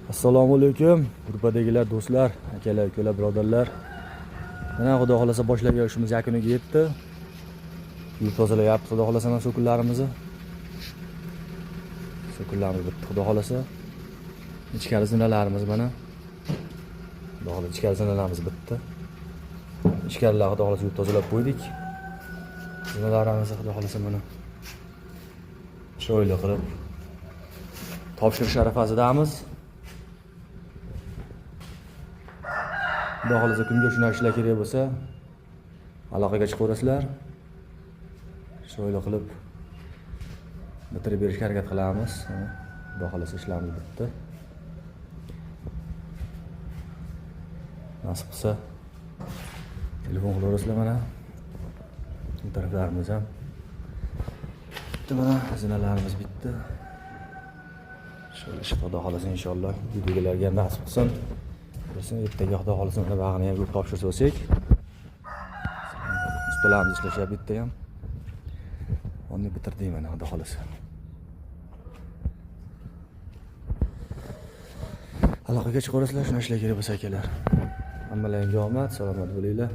Assalomu alaykum gruppadagilar, do'stlar, akalar, ukalar, birodarlar. Mana xudo xolasa boshlab yurishimiz yakuniga yetdi. Yurt tozalayapti xudo xolasa mana so'kunlarimizni. So'kunlarimiz bitti xudo xolasa. Ichkari zinalarimiz mana. Xudo xolasa ichkari zinalarimiz bitti. Ichkarilarni xudo xolasa yurt tozalab qo'ydik. Zinalarimizni xudo xolasa mana sho'yli qilib topshirish arafasidamiz. Xudo xolasa kimga shunaqa ishlar kerak bo'lsa, aloqaga chiqaverasizlar. Sho'yli qilib bitirib berishga harakat qilamiz. Xudo xolasa ishlarimiz bitdi. Nasib qilsa telefon qilaverasizlar mana. Bu taraflarimiz ham bitti mana, zinalarimiz bitdi. Sho'yli xudo xolasa inshaalloh videolarga nasib qilsin. Ertaga xudo xolasa mana bag'ini ham yurib topshirsa bo'lsak. Ustalarimiz ishlashyapti bitta ham. Uni bitirdik mana xudo xolasa. Aloqaga chiqaverasizlar, shuna ishlar kerak bo'lsa akalar. Hammalarga omad, salomat bo'linglar.